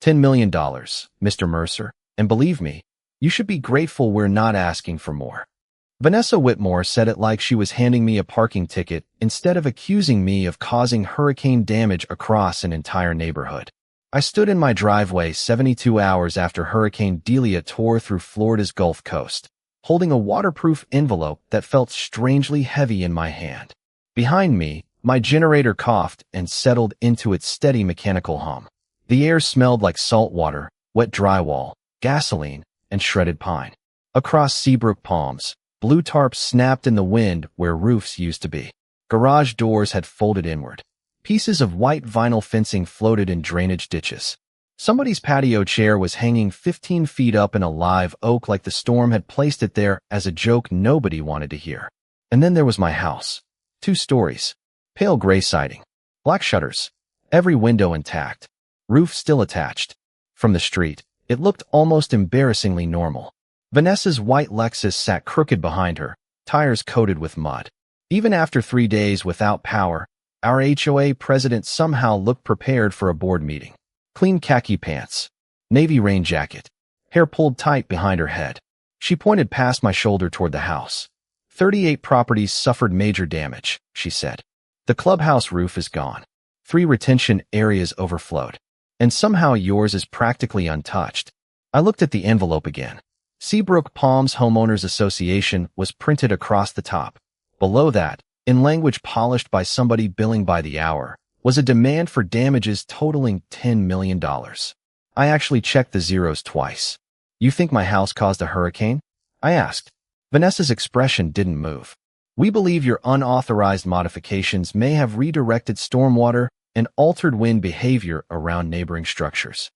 $10 million, Mr. Mercer, and believe me, you should be grateful we're not asking for more. Vanessa Whitmore said it like she was handing me a parking ticket instead of accusing me of causing hurricane damage across an entire neighborhood. I stood in my driveway 72 hours after Hurricane Delia tore through Florida's Gulf Coast, holding a waterproof envelope that felt strangely heavy in my hand. Behind me, my generator coughed and settled into its steady mechanical hum. The air smelled like salt water, wet drywall, gasoline, and shredded pine. Across Seabrook Palms, blue tarps snapped in the wind where roofs used to be. Garage doors had folded inward. Pieces of white vinyl fencing floated in drainage ditches. Somebody's patio chair was hanging 15 feet up in a live oak like the storm had placed it there as a joke nobody wanted to hear. And then there was my house. 2 stories. Pale gray siding. Black shutters. Every window intact. Roof still attached. From the street, it looked almost embarrassingly normal. Vanessa's white Lexus sat crooked behind her, tires coated with mud. Even after 3 days without power, our HOA president somehow looked prepared for a board meeting. Clean khaki pants, navy rain jacket, hair pulled tight behind her head. She pointed past my shoulder toward the house. 38 properties suffered major damage, she said. The clubhouse roof is gone. 3 retention areas overflowed. And somehow yours is practically untouched. I looked at the envelope again. Seabrook Palms Homeowners Association was printed across the top. Below that, in language polished by somebody billing by the hour, was a demand for damages totaling $10 million. I actually checked the zeros twice. You think my house caused a hurricane? I asked. Vanessa's expression didn't move. We believe your unauthorized modifications may have redirected stormwater and altered wind behavior around neighboring structures.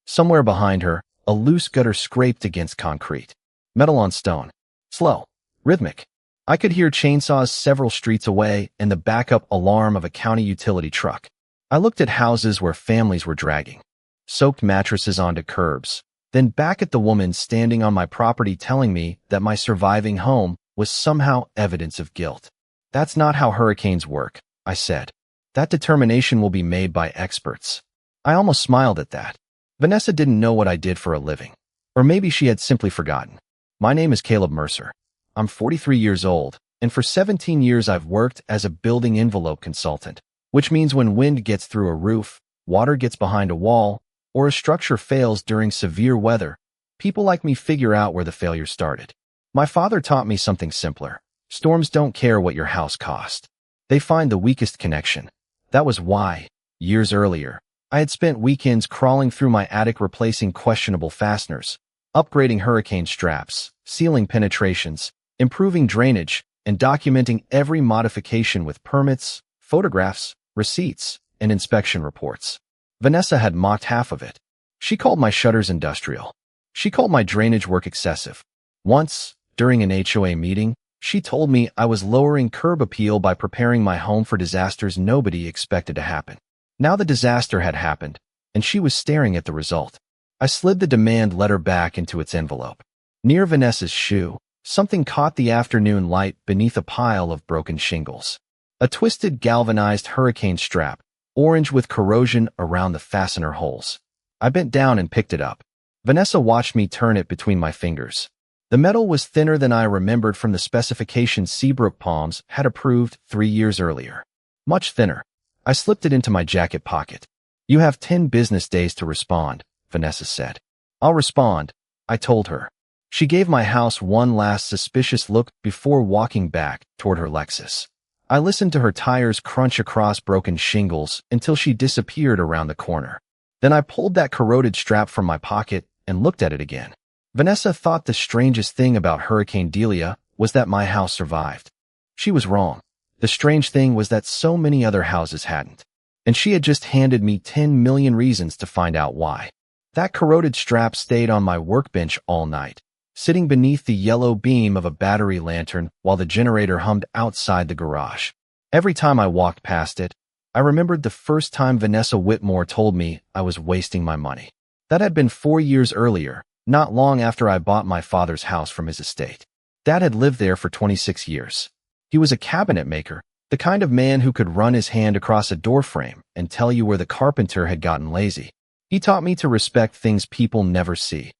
Somewhere behind her, a loose gutter scraped against concrete. Metal on stone. Slow. Rhythmic. I could hear chainsaws several streets away and the backup alarm of a county utility truck. I looked at houses where families were dragging soaked mattresses onto curbs, then back at the woman standing on my property telling me that my surviving home was somehow evidence of guilt. That's not how hurricanes work, I said. That determination will be made by experts. I almost smiled at that. Vanessa didn't know what I did for a living. Or maybe she had simply forgotten. My name is Caleb Mercer. I'm 43 years old, and for 17 years I've worked as a building envelope consultant, which means when wind gets through a roof, water gets behind a wall, or a structure fails during severe weather, people like me figure out where the failure started. My father taught me something simpler. Storms don't care what your house cost. They find the weakest connection. That was why, years earlier, I had spent weekends crawling through my attic replacing questionable fasteners, upgrading hurricane straps, sealing penetrations, improving drainage, and documenting every modification with permits, photographs, receipts, and inspection reports. Vanessa had mocked half of it. She called my shutters industrial. She called my drainage work excessive. Once, during an HOA meeting, she told me I was lowering curb appeal by preparing my home for disasters nobody expected to happen. Now the disaster had happened, and she was staring at the result. I slid the demand letter back into its envelope. Near Vanessa's shoe, something caught the afternoon light beneath a pile of broken shingles. A twisted galvanized hurricane strap, orange with corrosion around the fastener holes. I bent down and picked it up. Vanessa watched me turn it between my fingers. The metal was thinner than I remembered from the specifications Seabrook Palms had approved 3 years earlier. Much thinner. I slipped it into my jacket pocket. You have 10 business days to respond, Vanessa said. I'll respond, I told her. She gave my house one last suspicious look before walking back toward her Lexus. I listened to her tires crunch across broken shingles until she disappeared around the corner. Then I pulled that corroded strap from my pocket and looked at it again. Vanessa thought the strangest thing about Hurricane Delia was that my house survived. She was wrong. The strange thing was that so many other houses hadn't. And she had just handed me 10 million reasons to find out why. That corroded strap stayed on my workbench all night, sitting beneath the yellow beam of a battery lantern while the generator hummed outside the garage. Every time I walked past it, I remembered the first time Vanessa Whitmore told me I was wasting my money. That had been 4 years earlier, not long after I bought my father's house from his estate. Dad had lived there for 26 years. He was a cabinet maker, the kind of man who could run his hand across a doorframe and tell you where the carpenter had gotten lazy. He taught me to respect things people never see.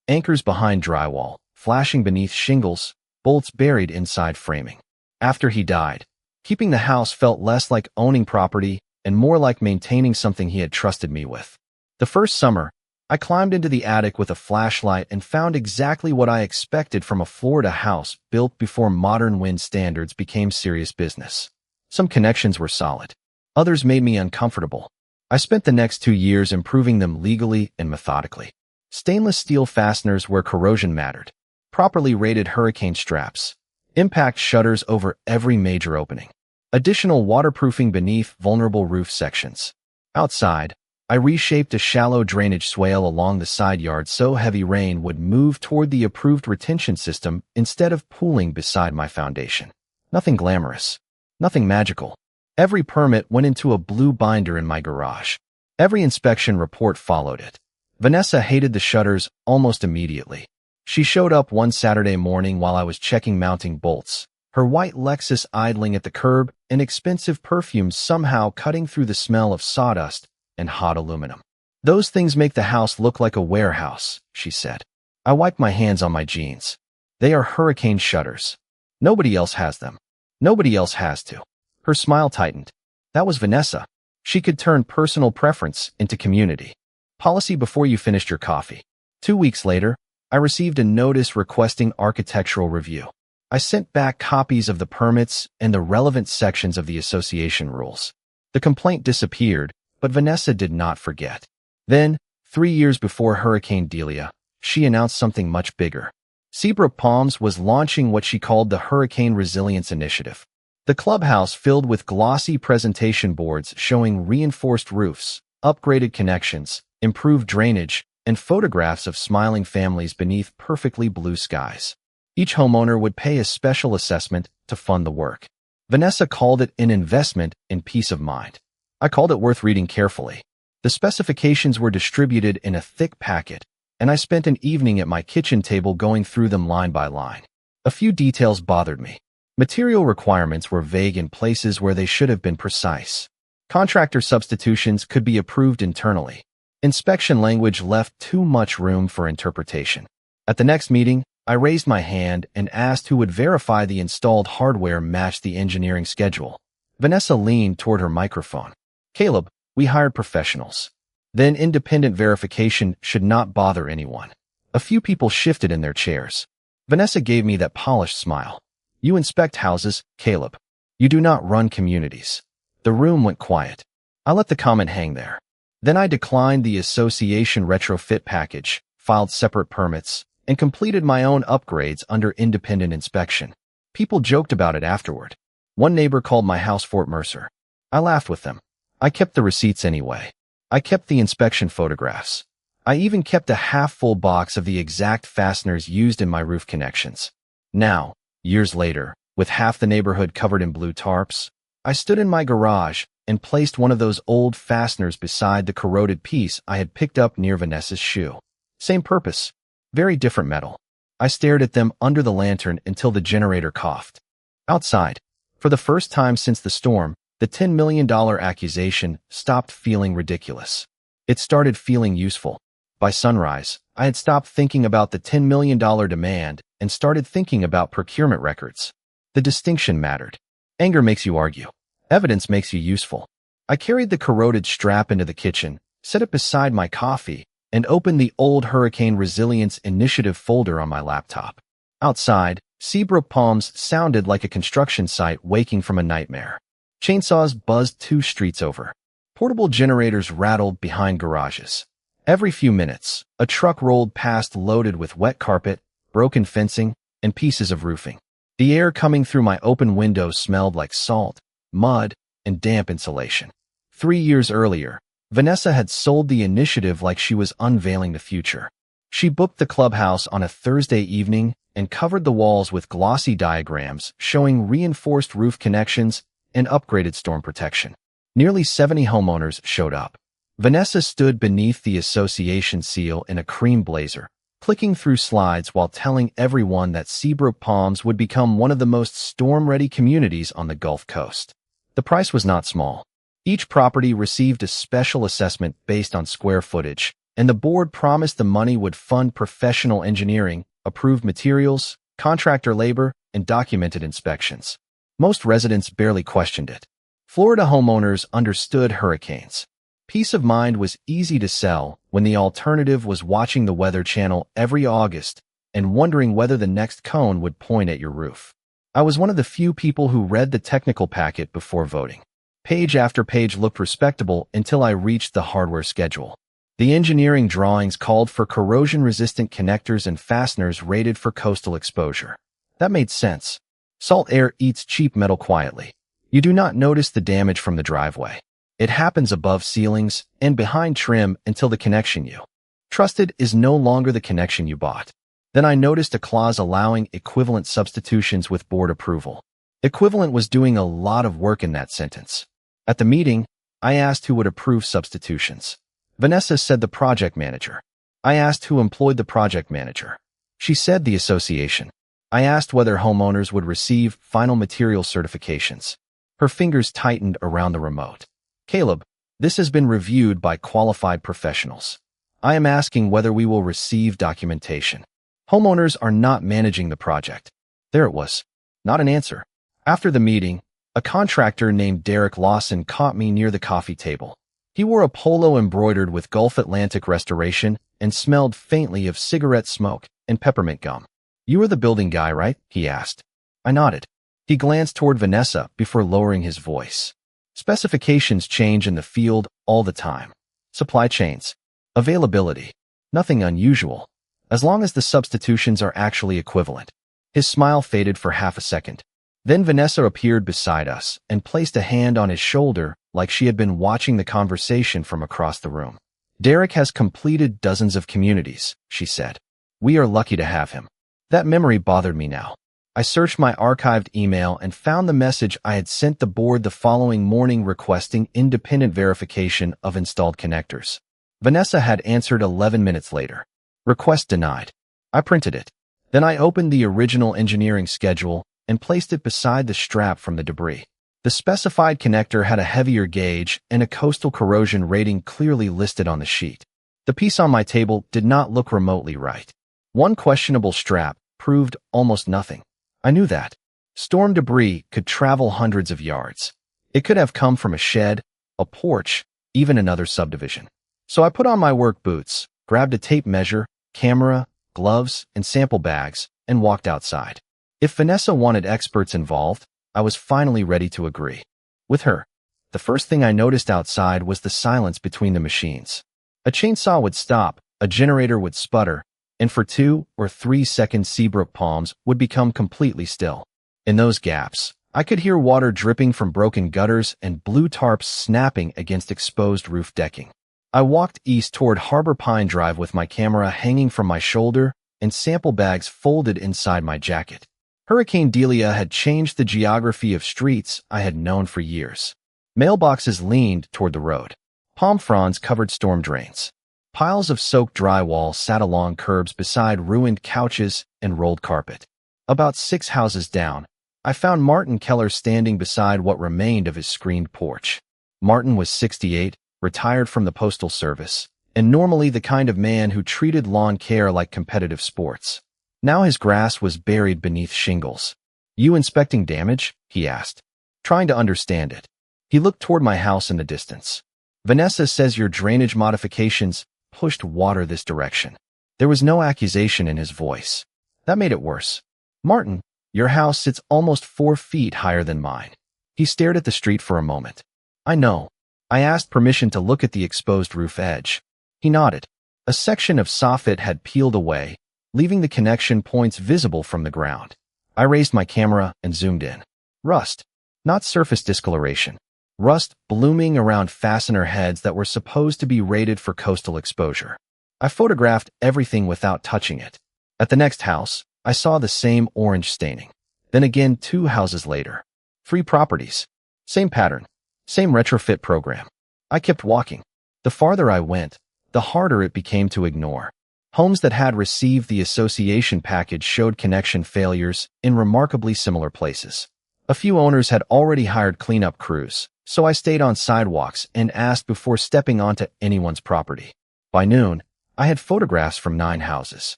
Anchors behind drywall, flashing beneath shingles, bolts buried inside framing. After he died, keeping the house felt less like owning property and more like maintaining something he had trusted me with. The first summer, I climbed into the attic with a flashlight and found exactly what I expected from a Florida house built before modern wind standards became serious business. Some connections were solid. Others made me uncomfortable. I spent the next 2 years improving them legally and methodically. Stainless steel fasteners where corrosion mattered. Properly rated hurricane straps. Impact shutters over every major opening. Additional waterproofing beneath vulnerable roof sections. Outside, I reshaped a shallow drainage swale along the side yard so heavy rain would move toward the approved retention system instead of pooling beside my foundation. Nothing glamorous. Nothing magical. Every permit went into a blue binder in my garage. Every inspection report followed it. Vanessa hated the shutters almost immediately. She showed up one Saturday morning while I was checking mounting bolts, her white Lexus idling at the curb, and expensive perfumes somehow cutting through the smell of sawdust and hot aluminum. "Those things make the house look like a warehouse," she said. I wiped my hands on my jeans. "They are hurricane shutters. Nobody else has them. Nobody else has to." Her smile tightened. That was Vanessa. She could turn personal preference into community. Policy before you finished your coffee. 2 weeks later, I received a notice requesting architectural review. I sent back copies of the permits and the relevant sections of the association rules. The complaint disappeared, but Vanessa did not forget. Then, 3 years before Hurricane Delia, she announced something much bigger. Seabrook Palms was launching what she called the Hurricane Resilience Initiative. The clubhouse filled with glossy presentation boards showing reinforced roofs, upgraded connections, improved drainage, and photographs of smiling families beneath perfectly blue skies. Each homeowner would pay a special assessment to fund the work. Vanessa called it an investment in peace of mind. I called it worth reading carefully. The specifications were distributed in a thick packet, and I spent an evening at my kitchen table going through them line by line. A few details bothered me. Material requirements were vague in places where they should have been precise. Contractor substitutions could be approved internally. Inspection language left too much room for interpretation. At the next meeting, I raised my hand and asked who would verify the installed hardware matched the engineering schedule. Vanessa leaned toward her microphone. "Caleb, we hired professionals. Then independent verification should not bother anyone." A few people shifted in their chairs. Vanessa gave me that polished smile. "You inspect houses, Caleb. You do not run communities." The room went quiet. I let the comment hang there. Then I declined the association retrofit package, filed separate permits, and completed my own upgrades under independent inspection. People joked about it afterward. One neighbor called my house Fort Mercer. I laughed with them. I kept the receipts anyway. I kept the inspection photographs. I even kept a half-full box of the exact fasteners used in my roof connections. Now, years later, with half the neighborhood covered in blue tarps, I stood in my garage and placed one of those old fasteners beside the corroded piece I had picked up near Vanessa's shoe. Same purpose, very different metal. I stared at them under the lantern until the generator coughed. Outside, for the first time since the storm, the $10 million accusation stopped feeling ridiculous. It started feeling useful. By sunrise, I had stopped thinking about the $10 million demand and started thinking about procurement records. The distinction mattered. Anger makes you argue. Evidence makes you useful. I carried the corroded strap into the kitchen, set it beside my coffee, and opened the old Hurricane Resilience Initiative folder on my laptop. Outside, Seabrook Palms sounded like a construction site waking from a nightmare. Chainsaws buzzed 2 streets over. Portable generators rattled behind garages. Every few minutes, a truck rolled past loaded with wet carpet, broken fencing, and pieces of roofing. The air coming through my open window smelled like salt, mud, and damp insulation. 3 years earlier, Vanessa had sold the initiative like she was unveiling the future. She booked the clubhouse on a Thursday evening and covered the walls with glossy diagrams showing reinforced roof connections and upgraded storm protection. Nearly 70 homeowners showed up. Vanessa stood beneath the association seal in a cream blazer, clicking through slides while telling everyone that Seabrook Palms would become one of the most storm-ready communities on the Gulf Coast. The price was not small. Each property received a special assessment based on square footage, and the board promised the money would fund professional engineering, approved materials, contractor labor, and documented inspections. Most residents barely questioned it. Florida homeowners understood hurricanes. Peace of mind was easy to sell when the alternative was watching the Weather Channel every August and wondering whether the next cone would point at your roof. I was one of the few people who read the technical packet before voting. Page after page looked respectable until I reached the hardware schedule. The engineering drawings called for corrosion-resistant connectors and fasteners rated for coastal exposure. That made sense. Salt air eats cheap metal quietly. You do not notice the damage from the driveway. It happens above ceilings and behind trim until the connection you trusted is no longer the connection you bought. Then I noticed a clause allowing equivalent substitutions with board approval. Equivalent was doing a lot of work in that sentence. At the meeting, I asked who would approve substitutions. Vanessa said the project manager. I asked who employed the project manager. She said the association. I asked whether homeowners would receive final material certifications. Her fingers tightened around the remote. Caleb, this has been reviewed by qualified professionals. I am asking whether we will receive documentation. Homeowners are not managing the project. There it was. Not an answer. After the meeting, a contractor named Derek Lawson caught me near the coffee table. He wore a polo embroidered with Gulf Atlantic Restoration and smelled faintly of cigarette smoke and peppermint gum. You are the building guy, right? He asked. I nodded. He glanced toward Vanessa before lowering his voice. Specifications change in the field all the time. Supply chains. Availability. Nothing unusual. As long as the substitutions are actually equivalent. His smile faded for half a second. Then Vanessa appeared beside us and placed a hand on his shoulder like she had been watching the conversation from across the room. Derek has completed dozens of communities, she said. We are lucky to have him. That memory bothered me now. I searched my archived email and found the message I had sent the board the following morning requesting independent verification of installed connectors. Vanessa had answered 11 minutes later. Request denied. I printed it. Then I opened the original engineering schedule and placed it beside the strap from the debris. The specified connector had a heavier gauge and a coastal corrosion rating clearly listed on the sheet. The piece on my table did not look remotely right. One questionable strap proved almost nothing. I knew that. Storm debris could travel hundreds of yards. It could have come from a shed, a porch, even another subdivision. So I put on my work boots, grabbed a tape measure, camera, gloves, and sample bags, and walked outside. If Vanessa wanted experts involved, I was finally ready to agree. With her, the first thing I noticed outside was the silence between the machines. A chainsaw would stop, a generator would sputter, and for 2 or 3 seconds Seabrook palms would become completely still. In those gaps, I could hear water dripping from broken gutters and blue tarps snapping against exposed roof decking. I walked east toward Harbor Pine Drive with my camera hanging from my shoulder and sample bags folded inside my jacket. Hurricane Delia had changed the geography of streets I had known for years. Mailboxes leaned toward the road. Palm fronds covered storm drains. Piles of soaked drywall sat along curbs beside ruined couches and rolled carpet. About 6 houses down, I found Martin Keller standing beside what remained of his screened porch. Martin was 68, retired from the Postal Service, and normally the kind of man who treated lawn care like competitive sports. Now his grass was buried beneath shingles. You inspecting damage? He asked, trying to understand it. He looked toward my house in the distance. Vanessa says your drainage modifications pushed water this direction. There was no accusation in his voice. That made it worse. Martin, your house sits almost 4 feet higher than mine. He stared at the street for a moment. I know. I asked permission to look at the exposed roof edge. He nodded. A section of soffit had peeled away, leaving the connection points visible from the ground. I raised my camera and zoomed in. Rust. Not surface discoloration. Rust blooming around fastener heads that were supposed to be rated for coastal exposure. I photographed everything without touching it. At the next house, I saw the same orange staining. Then again 2 houses later. 3 properties. Same pattern. Same retrofit program. I kept walking. The farther I went, the harder it became to ignore. Homes that had received the association package showed connection failures in remarkably similar places. A few owners had already hired cleanup crews, so I stayed on sidewalks and asked before stepping onto anyone's property. By noon, I had photographs from 9 houses.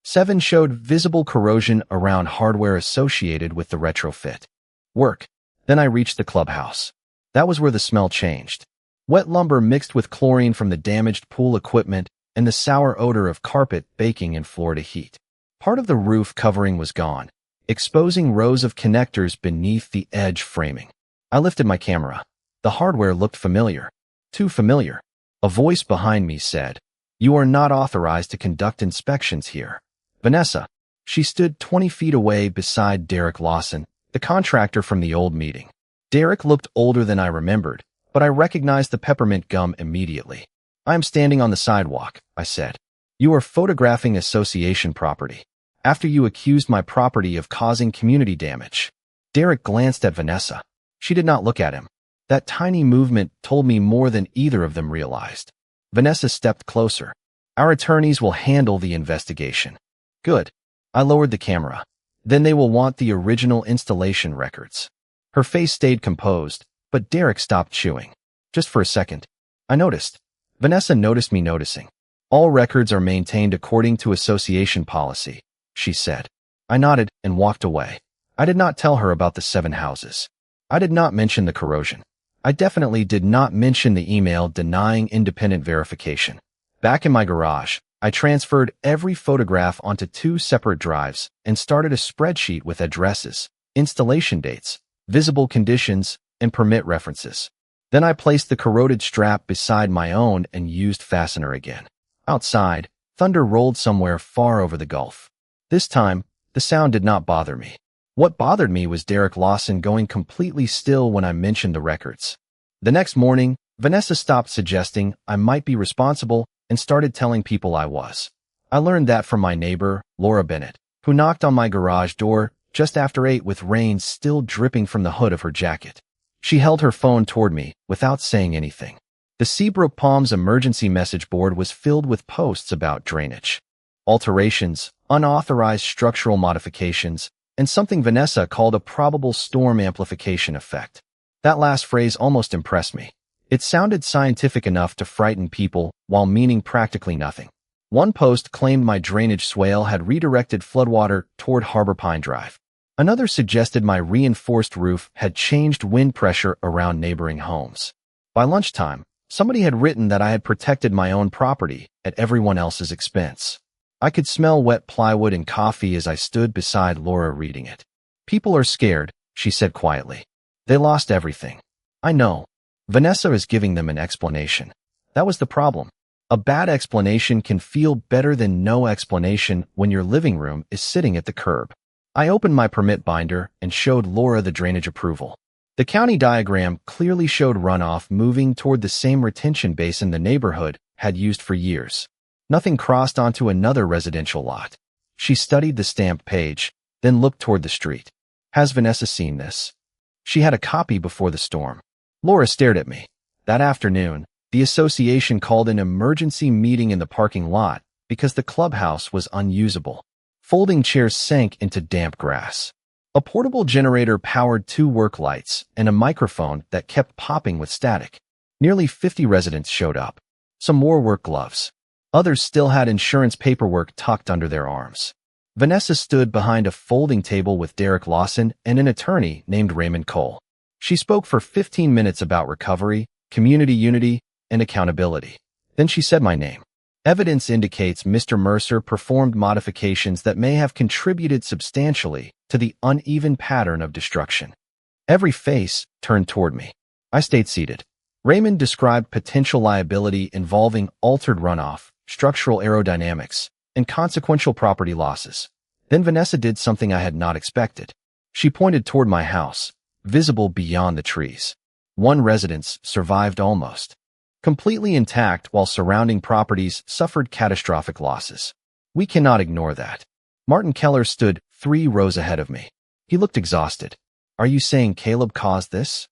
7 showed visible corrosion around hardware associated with the retrofit work. Then I reached the clubhouse. That was where the smell changed. Wet lumber mixed with chlorine from the damaged pool equipment and the sour odor of carpet baking in Florida heat. Part of the roof covering was gone, exposing rows of connectors beneath the edge framing. I lifted my camera. The hardware looked familiar. Too familiar. A voice behind me said, "You are not authorized to conduct inspections here." Vanessa. She stood 20 feet away beside Derek Lawson, the contractor from the old meeting. Derek looked older than I remembered, but I recognized the peppermint gum immediately. "I am standing on the sidewalk," I said. "You are photographing association property, after you accused my property of causing community damage." Derek glanced at Vanessa. She did not look at him. That tiny movement told me more than either of them realized. Vanessa stepped closer. "Our attorneys will handle the investigation." "Good." I lowered the camera. "Then they will want the original installation records." Her face stayed composed, but Derek stopped chewing. "Just for a second." I noticed. Vanessa noticed me noticing. "All records are maintained according to association policy," she said. I nodded and walked away. I did not tell her about the 7 houses. I did not mention the corrosion. I definitely did not mention the email denying independent verification. Back in my garage, I transferred every photograph onto 2 separate drives and started a spreadsheet with addresses, installation dates, visible conditions, and permit references. Then I placed the corroded strap beside my own and used fastener again. Outside, thunder rolled somewhere far over the Gulf. This time, the sound did not bother me. What bothered me was Derek Lawson going completely still when I mentioned the records. The next morning, Vanessa stopped suggesting I might be responsible and started telling people I was. I learned that from my neighbor, Laura Bennett, who knocked on my garage door just after 8 with rain still dripping from the hood of her jacket. She held her phone toward me without saying anything. The Seabrook Palms emergency message board was filled with posts about drainage, alterations, unauthorized structural modifications, and something Vanessa called a probable storm amplification effect. That last phrase almost impressed me. It sounded scientific enough to frighten people while meaning practically nothing. One post claimed my drainage swale had redirected floodwater toward Harbor Pine Drive. Another suggested my reinforced roof had changed wind pressure around neighboring homes. By lunchtime, somebody had written that I had protected my own property at everyone else's expense. I could smell wet plywood and coffee as I stood beside Laura reading it. "People are scared," she said quietly. "They lost everything." I know. Vanessa is giving them an explanation. That was the problem. A bad explanation can feel better than no explanation when your living room is sitting at the curb. I opened my permit binder and showed Laura the drainage approval. The county diagram clearly showed runoff moving toward the same retention basin the neighborhood had used for years. Nothing crossed onto another residential lot. She studied the stamped page, then looked toward the street. "Has Vanessa seen this?" She had a copy before the storm. Laura stared at me. That afternoon, the association called an emergency meeting in the parking lot because the clubhouse was unusable. Folding chairs sank into damp grass. A portable generator powered 2 work lights and a microphone that kept popping with static. Nearly 50 residents showed up. Some wore work gloves. Others still had insurance paperwork tucked under their arms. Vanessa stood behind a folding table with Derek Lawson and an attorney named Raymond Cole. She spoke for 15 minutes about recovery, community unity, and accountability. Then she said my name. "Evidence indicates Mr. Mercer performed modifications that may have contributed substantially to the uneven pattern of destruction." Every face turned toward me. I stayed seated. Raymond described potential liability involving altered runoff, structural aerodynamics, and consequential property losses. Then Vanessa did something I had not expected. She pointed toward my house, visible beyond the trees. One residence survived almost completely intact while surrounding properties suffered catastrophic losses. We cannot ignore that. Martin Keller stood 3 rows ahead of me. He looked exhausted. "Are you saying Caleb caused this?"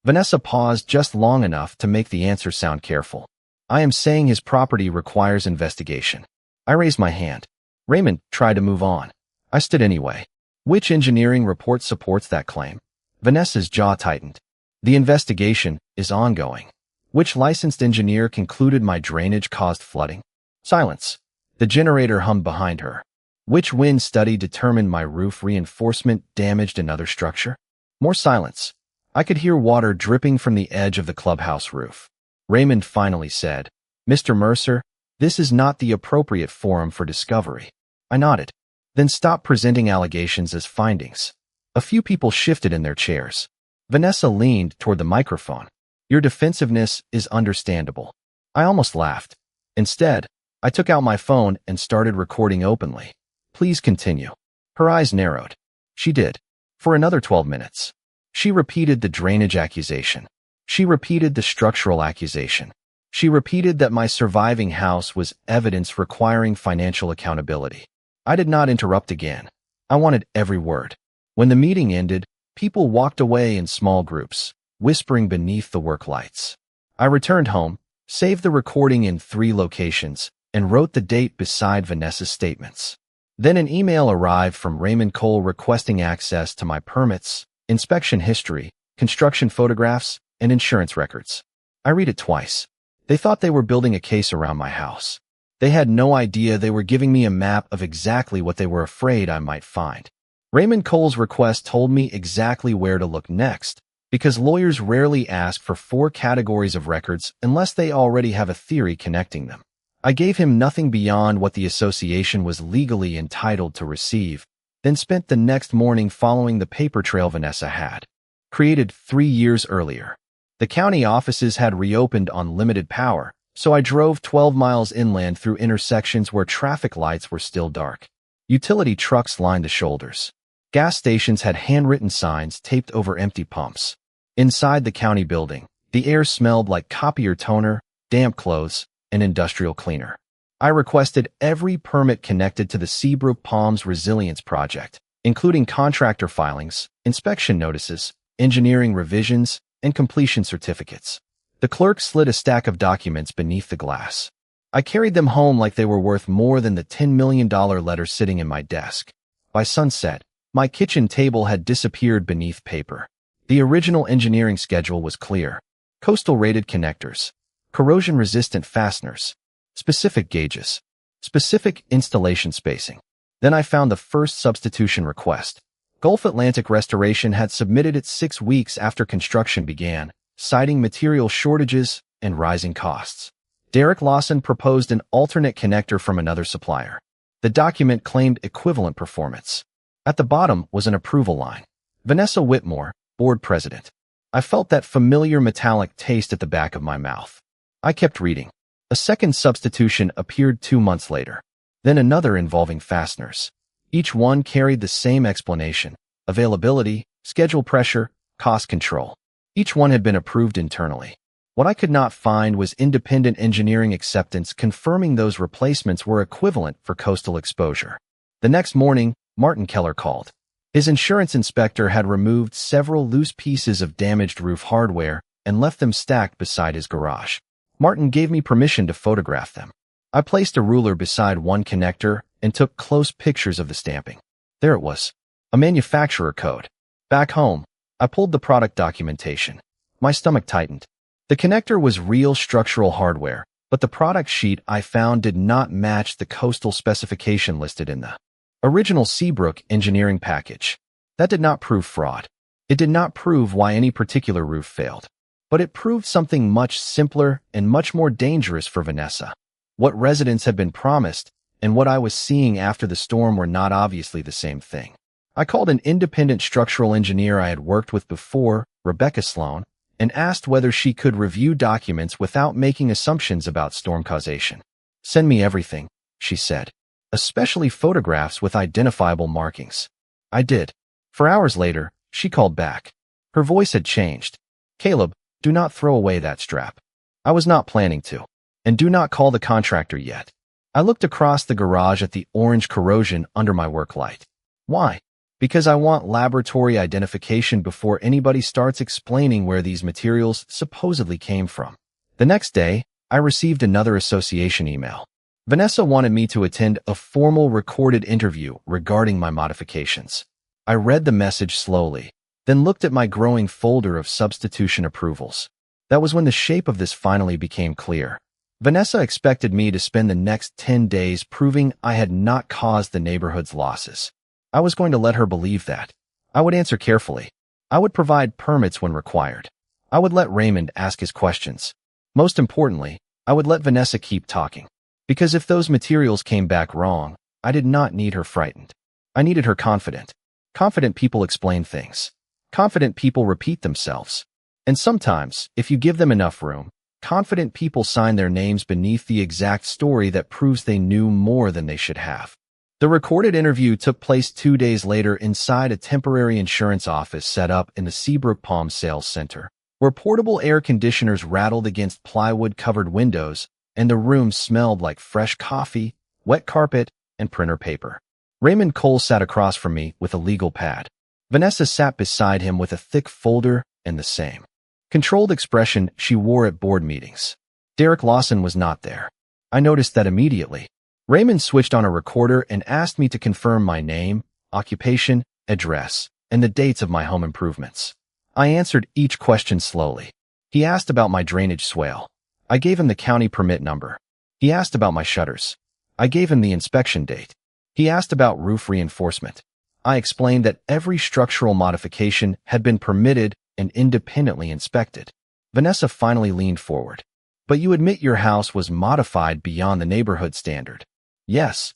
Vanessa paused just long enough to make the answer sound careful. "I am saying his property requires investigation." I raised my hand. Raymond tried to move on. I stood anyway. "Which engineering report supports that claim?" Vanessa's jaw tightened. The investigation is ongoing. Which licensed engineer concluded my drainage caused flooding? Silence. The generator hummed behind her. Which wind study determined my roof reinforcement damaged another structure? More silence. I could hear water dripping from the edge of the clubhouse roof. Raymond finally said, "Mr. Mercer, this is not the appropriate forum for discovery." I nodded. "Then stop presenting allegations as findings." A few people shifted in their chairs. Vanessa leaned toward the microphone. "Your defensiveness is understandable." I almost laughed. Instead, I took out my phone and started recording openly. "Please continue." Her eyes narrowed. She did. For another 12 minutes. She repeated the drainage accusation. She repeated the structural accusation. She repeated that my surviving house was evidence requiring financial accountability. I did not interrupt again. I wanted every word. When the meeting ended, people walked away in small groups, whispering beneath the work lights. I returned home, saved the recording in 3 locations, and wrote the date beside Vanessa's statements. Then an email arrived from Raymond Cole requesting access to my permits, inspection history, construction photographs, and insurance records. I read it twice. They thought they were building a case around my house. They had no idea they were giving me a map of exactly what they were afraid I might find. Raymond Cole's request told me exactly where to look next, because lawyers rarely ask for 4 categories of records unless they already have a theory connecting them. I gave him nothing beyond what the association was legally entitled to receive, then spent the next morning following the paper trail Vanessa had created 3 years earlier. The county offices had reopened on limited power, so I drove 12 miles inland through intersections where traffic lights were still dark. Utility trucks lined the shoulders. Gas stations had handwritten signs taped over empty pumps. Inside the county building, the air smelled like copier toner, damp clothes, and industrial cleaner. I requested every permit connected to the Seabrook Palms Resilience Project, including contractor filings, inspection notices, engineering revisions, and completion certificates. The clerk slid a stack of documents beneath the glass. I carried them home like they were worth more than the $10 million letter sitting in my desk. By sunset, my kitchen table had disappeared beneath paper. The original engineering schedule was clear. Coastal-rated connectors, corrosion-resistant fasteners, specific gauges, specific installation spacing. Then I found the first substitution request. Gulf Atlantic Restoration had submitted it 6 weeks after construction began, citing material shortages and rising costs. Derek Lawson proposed an alternate connector from another supplier. The document claimed equivalent performance. At the bottom was an approval line. Vanessa Whitmore, board president. I felt that familiar metallic taste at the back of my mouth. I kept reading. A second substitution appeared 2 months later. Then another involving fasteners. Each one carried the same explanation: availability, schedule pressure, cost control. Each one had been approved internally. What I could not find was independent engineering acceptance confirming those replacements were equivalent for coastal exposure. The next morning, Martin Keller called. His insurance inspector had removed several loose pieces of damaged roof hardware and left them stacked beside his garage. Martin gave me permission to photograph them. I placed a ruler beside one connector and took close pictures of the stamping. There it was, a manufacturer code. Back home, I pulled the product documentation. My stomach tightened. The connector was real structural hardware, but the product sheet I found did not match the coastal specification listed in the original Seabrook engineering package. That did not prove fraud. It did not prove why any particular roof failed. But it proved something much simpler and much more dangerous for Vanessa. What residents had been promised and what I was seeing after the storm were not obviously the same thing. I called an independent structural engineer I had worked with before, Rebecca Sloan, and asked whether she could review documents without making assumptions about storm causation. "Send me everything," she said, "especially photographs with identifiable markings." I did. For hours later, she called back. Her voice had changed. "Caleb, do not throw away that strap." I was not planning to. "And do not call the contractor yet." I looked across the garage at the orange corrosion under my work light. Why? Because I want laboratory identification before anybody starts explaining where these materials supposedly came from. The next day, I received another association email. Vanessa wanted me to attend a formal recorded interview regarding my modifications. I read the message slowly, then looked at my growing folder of substitution approvals. That was when the shape of this finally became clear. Vanessa expected me to spend the next 10 days proving I had not caused the neighborhood's losses. I was going to let her believe that. I would answer carefully. I would provide permits when required. I would let Raymond ask his questions. Most importantly, I would let Vanessa keep talking. Because if those materials came back wrong, I did not need her frightened. I needed her confident. Confident people explain things. Confident people repeat themselves. And sometimes, if you give them enough room, confident people sign their names beneath the exact story that proves they knew more than they should have. The recorded interview took place 2 days later inside a temporary insurance office set up in the Seabrook Palm Sales Center, where portable air conditioners rattled against plywood-covered windows and the room smelled like fresh coffee, wet carpet, and printer paper. Raymond Cole sat across from me with a legal pad. Vanessa sat beside him with a thick folder and the same controlled expression she wore at board meetings. Derek Lawson was not there. I noticed that immediately. Raymond switched on a recorder and asked me to confirm my name, occupation, address, and the dates of my home improvements. I answered each question slowly. He asked about my drainage swale. I gave him the county permit number. He asked about my shutters. I gave him the inspection date. He asked about roof reinforcement. I explained that every structural modification had been permitted and independently inspected. Vanessa finally leaned forward. But you admit your house was modified beyond the neighborhood standard. Yes.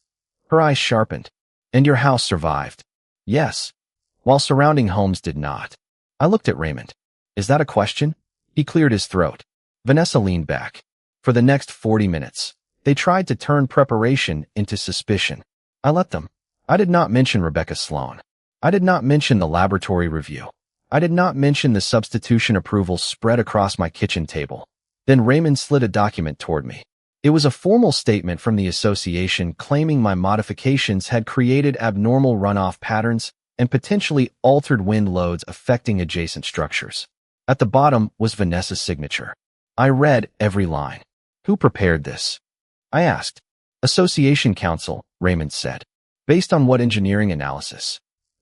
Her eyes sharpened. And your house survived. Yes. While surrounding homes did not. I looked at Raymond. Is that a question? He cleared his throat. Vanessa leaned back. For the next 40 minutes, they tried to turn preparation into suspicion. I let them. I did not mention Rebecca Sloan. I did not mention the laboratory review. I did not mention the substitution approval spread across my kitchen table. Then Raymond slid a document toward me. It was a formal statement from the association claiming my modifications had created abnormal runoff patterns and potentially altered wind loads affecting adjacent structures. At the bottom was Vanessa's signature. I read every line. Who prepared this? I asked. Association counsel, Raymond said. Based on what engineering analysis?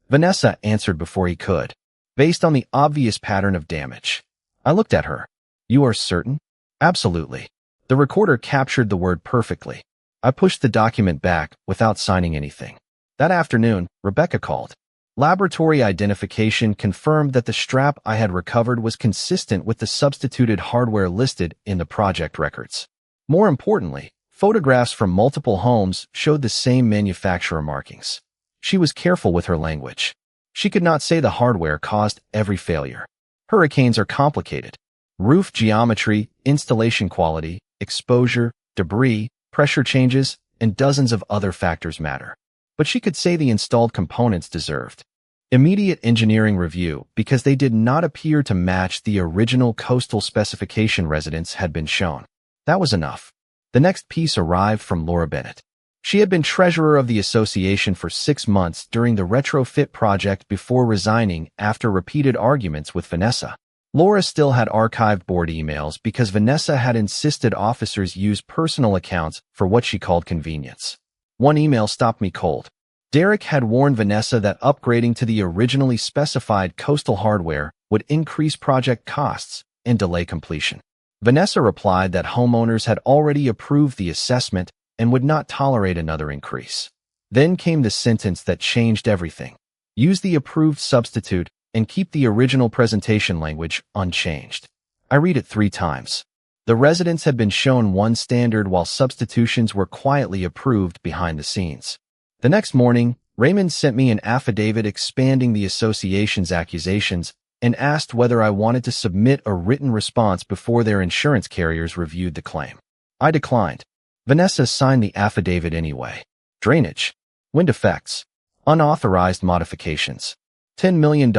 Vanessa answered before he could. Based on the obvious pattern of damage. I looked at her. You are certain? Absolutely. The recorder captured the word perfectly. I pushed the document back without signing anything. That afternoon, Rebecca called. Laboratory identification confirmed that the strap I had recovered was consistent with the substituted hardware listed in the project records. More importantly, photographs from multiple homes showed the same manufacturer markings. She was careful with her language. She could not say the hardware caused every failure. Hurricanes are complicated. Roof geometry, installation quality, exposure, debris, pressure changes, and dozens of other factors matter. But she could say the installed components deserved immediate engineering review because they did not appear to match the original coastal specification residents had been shown. That was enough. The next piece arrived from Laura Bennett. She had been treasurer of the association for 6 months during the retrofit project before resigning after repeated arguments with Vanessa. Laura still had archived board emails because Vanessa had insisted officers use personal accounts for what she called convenience. One email stopped me cold. Derek had warned Vanessa that upgrading to the originally specified coastal hardware would increase project costs and delay completion. Vanessa replied that homeowners had already approved the assessment and would not tolerate another increase. Then came the sentence that changed everything. Use the approved substitute and keep the original presentation language unchanged. I read it 3 times. The residents had been shown one standard while substitutions were quietly approved behind the scenes. The next morning, Raymond sent me an affidavit expanding the association's accusations and asked whether I wanted to submit a written response before their insurance carriers reviewed the claim. I declined. Vanessa signed the affidavit anyway. Drainage, wind effects, unauthorized modifications, $10 million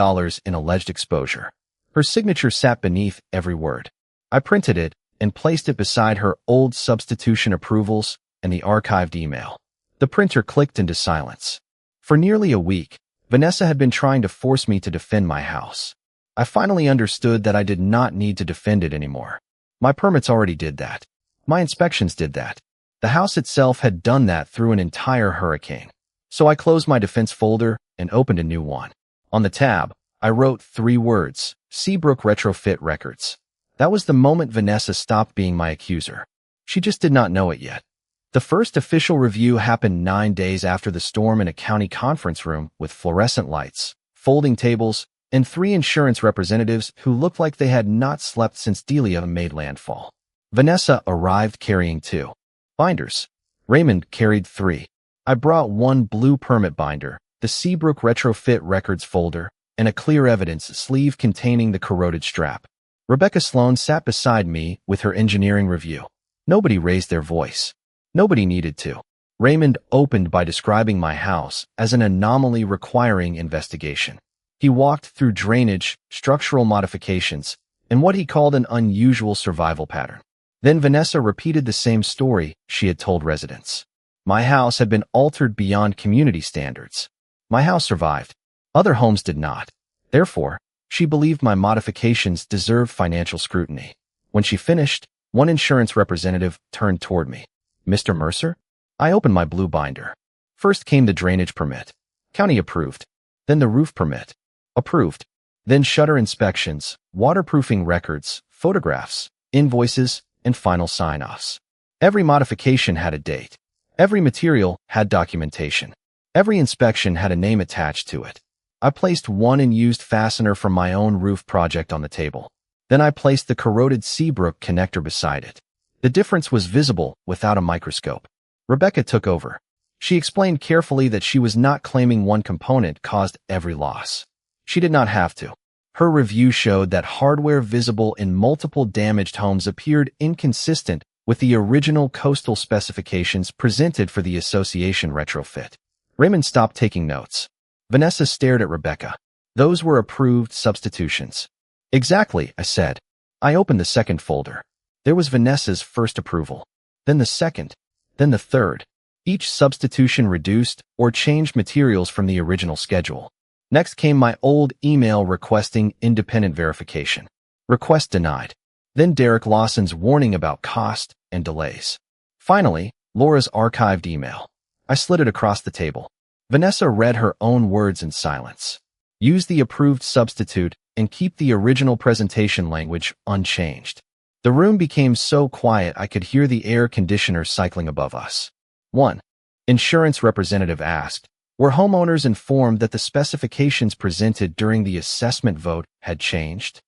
in alleged exposure. Her signature sat beneath every word. I printed it and placed it beside her old substitution approvals and the archived email. The printer clicked into silence. For nearly a week, Vanessa had been trying to force me to defend my house. I finally understood that I did not need to defend it anymore. My permits already did that. My inspections did that. The house itself had done that through an entire hurricane. So I closed my defense folder and opened a new one. On the tab, I wrote 3 words: Seabrook Retrofit Records. That was the moment Vanessa stopped being my accuser. She just did not know it yet. The first official review happened 9 days after the storm in a county conference room with fluorescent lights, folding tables, and 3 insurance representatives who looked like they had not slept since Delia made landfall. Vanessa arrived carrying 2 binders. Raymond carried 3. I brought 1 blue permit binder, the Seabrook Retrofit Records folder, and a clear evidence sleeve containing the corroded strap. Rebecca Sloan sat beside me with her engineering review. Nobody raised their voice. Nobody needed to. Raymond opened by describing my house as an anomaly requiring investigation. He walked through drainage, structural modifications, and what he called an unusual survival pattern. Then Vanessa repeated the same story she had told residents. My house had been altered beyond community standards. My house survived. Other homes did not. Therefore, she believed my modifications deserved financial scrutiny. When she finished, one insurance representative turned toward me. Mr. Mercer? I opened my blue binder. First came the drainage permit. County approved. Then the roof permit. Approved. Then shutter inspections, waterproofing records, photographs, invoices, and final sign-offs. Every modification had a date. Every material had documentation. Every inspection had a name attached to it. I placed one unused fastener from my own roof project on the table. Then I placed the corroded Seabrook connector beside it. The difference was visible without a microscope. Rebecca took over. She explained carefully that she was not claiming one component caused every loss. She did not have to. Her review showed that hardware visible in multiple damaged homes appeared inconsistent with the original coastal specifications presented for the association retrofit. Raymond stopped taking notes. Vanessa stared at Rebecca. Those were approved substitutions. Exactly, I said. I opened the second folder. There was Vanessa's first approval. Then the second. Then the third. Each substitution reduced or changed materials from the original schedule. Next came my old email requesting independent verification. Request denied. Then Derek Lawson's warning about cost and delays. Finally, Laura's archived email. I slid it across the table. Vanessa read her own words in silence. Use the approved substitute and keep the original presentation language unchanged. The room became so quiet I could hear the air conditioner cycling above us. 1. Insurance representative asked, were homeowners informed that the specifications presented during the assessment vote had changed?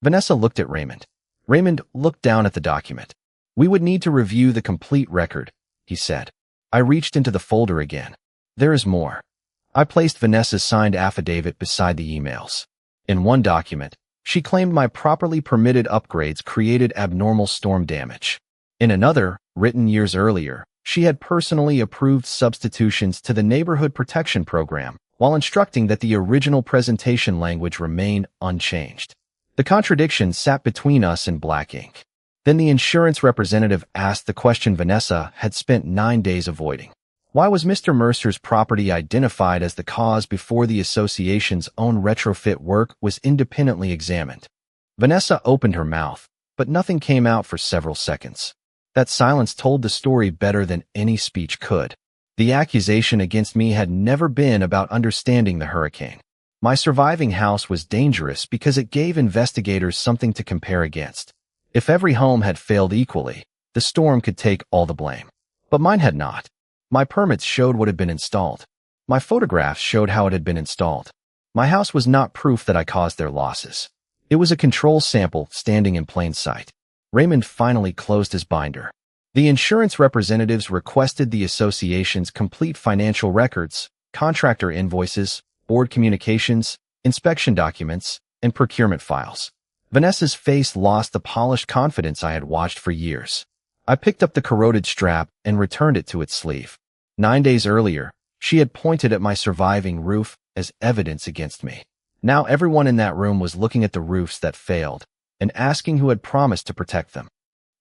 Vanessa looked at Raymond. Raymond looked down at the document. We would need to review the complete record, he said. I reached into the folder again. There is more. I placed Vanessa's signed affidavit beside the emails. In one document, she claimed my properly permitted upgrades created abnormal storm damage. In another, written years earlier, she had personally approved substitutions to the Neighborhood Protection Program, while instructing that the original presentation language remain unchanged. The contradiction sat between us in black ink. Then the insurance representative asked the question Vanessa had spent 9 days avoiding. Why was Mr. Mercer's property identified as the cause before the association's own retrofit work was independently examined? Vanessa opened her mouth, but nothing came out for several seconds. That silence told the story better than any speech could. The accusation against me had never been about understanding the hurricane. My surviving house was dangerous because it gave investigators something to compare against. If every home had failed equally, the storm could take all the blame. But mine had not. My permits showed what had been installed. My photographs showed how it had been installed. My house was not proof that I caused their losses. It was a control sample standing in plain sight. Raymond finally closed his binder. The insurance representatives requested the association's complete financial records, contractor invoices, board communications, inspection documents, and procurement files. Vanessa's face lost the polished confidence I had watched for years. I picked up the corroded strap and returned it to its sleeve. 9 days earlier, she had pointed at my surviving roof as evidence against me. Now everyone in that room was looking at the roofs that failed and asking who had promised to protect them.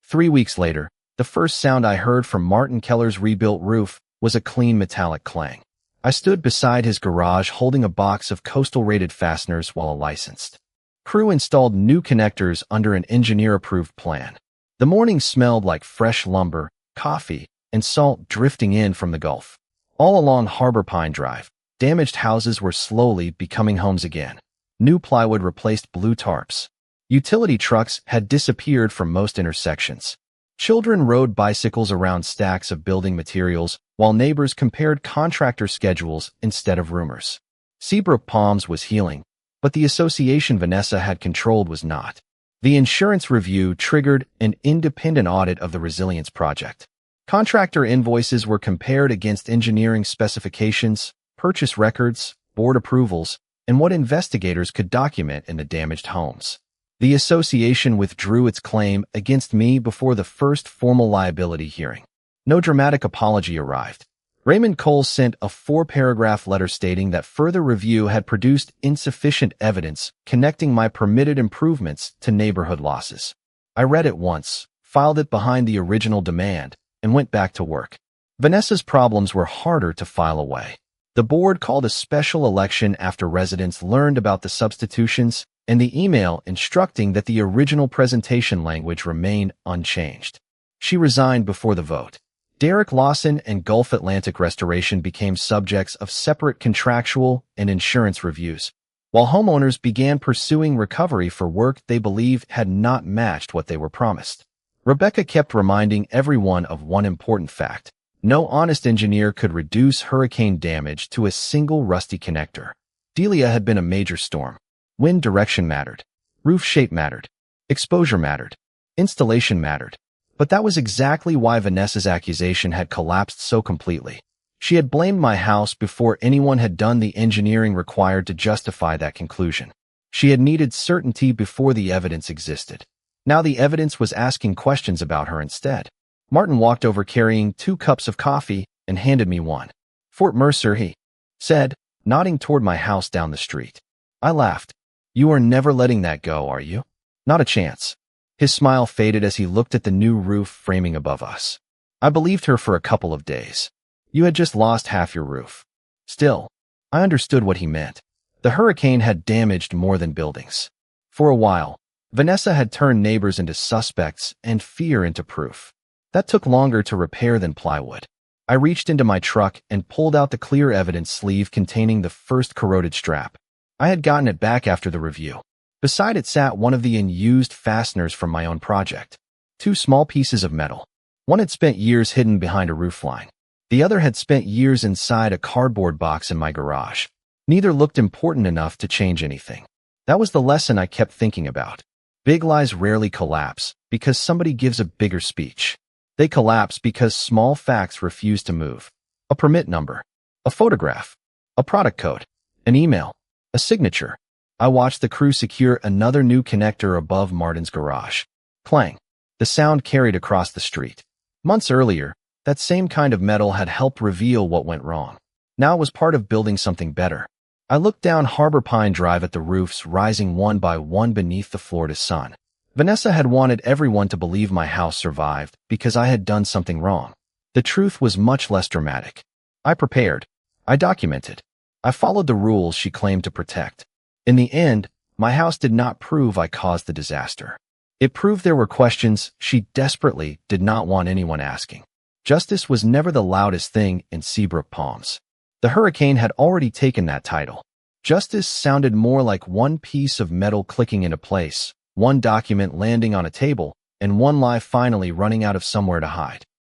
3 weeks later, the first sound I heard from Martin Keller's rebuilt roof was a clean metallic clang. I stood beside his garage holding a box of coastal-rated fasteners while a licensed crew installed new connectors under an engineer-approved plan. The morning smelled like fresh lumber, coffee, and salt drifting in from the Gulf. All along Harbor Pine Drive, damaged houses were slowly becoming homes again. New plywood replaced blue tarps. Utility trucks had disappeared from most intersections. Children rode bicycles around stacks of building materials, while neighbors compared contractor schedules instead of rumors. Seabrook Palms was healing, but the association Vanessa had controlled was not. The insurance review triggered an independent audit of the resilience project. Contractor invoices were compared against engineering specifications, purchase records, board approvals, and what investigators could document in the damaged homes. The association withdrew its claim against me before the first formal liability hearing. No dramatic apology arrived. Raymond Cole sent a 4-paragraph letter stating that further review had produced insufficient evidence connecting my permitted improvements to neighborhood losses. I read it once, filed it behind the original demand, and went back to work. Vanessa's problems were harder to file away. The board called a special election after residents learned about the substitutions and the email instructing that the original presentation language remained unchanged. She resigned before the vote. Derek Lawson and Gulf Atlantic Restoration became subjects of separate contractual and insurance reviews, while homeowners began pursuing recovery for work they believed had not matched what they were promised. Rebecca kept reminding everyone of one important fact. No honest engineer could reduce hurricane damage to a single rusty connector. Delia had been a major storm. Wind direction mattered. Roof shape mattered. Exposure mattered. Installation mattered. But that was exactly why Vanessa's accusation had collapsed so completely. She had blamed my house before anyone had done the engineering required to justify that conclusion. She had needed certainty before the evidence existed. Now the evidence was asking questions about her instead. Martin walked over carrying 2 cups of coffee and handed me one. "Fort Mercer," he said, nodding toward my house down the street. I laughed. "You are never letting that go, are you?" "Not a chance." His smile faded as he looked at the new roof framing above us. I believed her for a couple of days. You had just lost half your roof. Still, I understood what he meant. The hurricane had damaged more than buildings. For a while, Vanessa had turned neighbors into suspects and fear into proof. That took longer to repair than plywood. I reached into my truck and pulled out the clear evidence sleeve containing the first corroded strap. I had gotten it back after the review. Beside it sat one of the unused fasteners from my own project. 2 small pieces of metal. One had spent years hidden behind a roofline. The other had spent years inside a cardboard box in my garage. Neither looked important enough to change anything. That was the lesson I kept thinking about. Big lies rarely collapse because somebody gives a bigger speech. They collapse because small facts refuse to move. A permit number, a photograph, a product code, an email, a signature. I watched the crew secure another new connector above Martin's garage. Clang. The sound carried across the street. Months earlier, that same kind of metal had helped reveal what went wrong. Now it was part of building something better. I looked down Harbor Pine Drive at the roofs rising one by one beneath the Florida sun. Vanessa had wanted everyone to believe my house survived because I had done something wrong. The truth was much less dramatic. I prepared. I documented. I followed the rules she claimed to protect. In the end, my house did not prove I caused the disaster. It proved there were questions she desperately did not want anyone asking. Justice was never the loudest thing in Seabrook Palms. The hurricane had already taken that title. Justice sounded more like one piece of metal clicking into place, one document landing on a table, and one lie finally running out of somewhere to hide.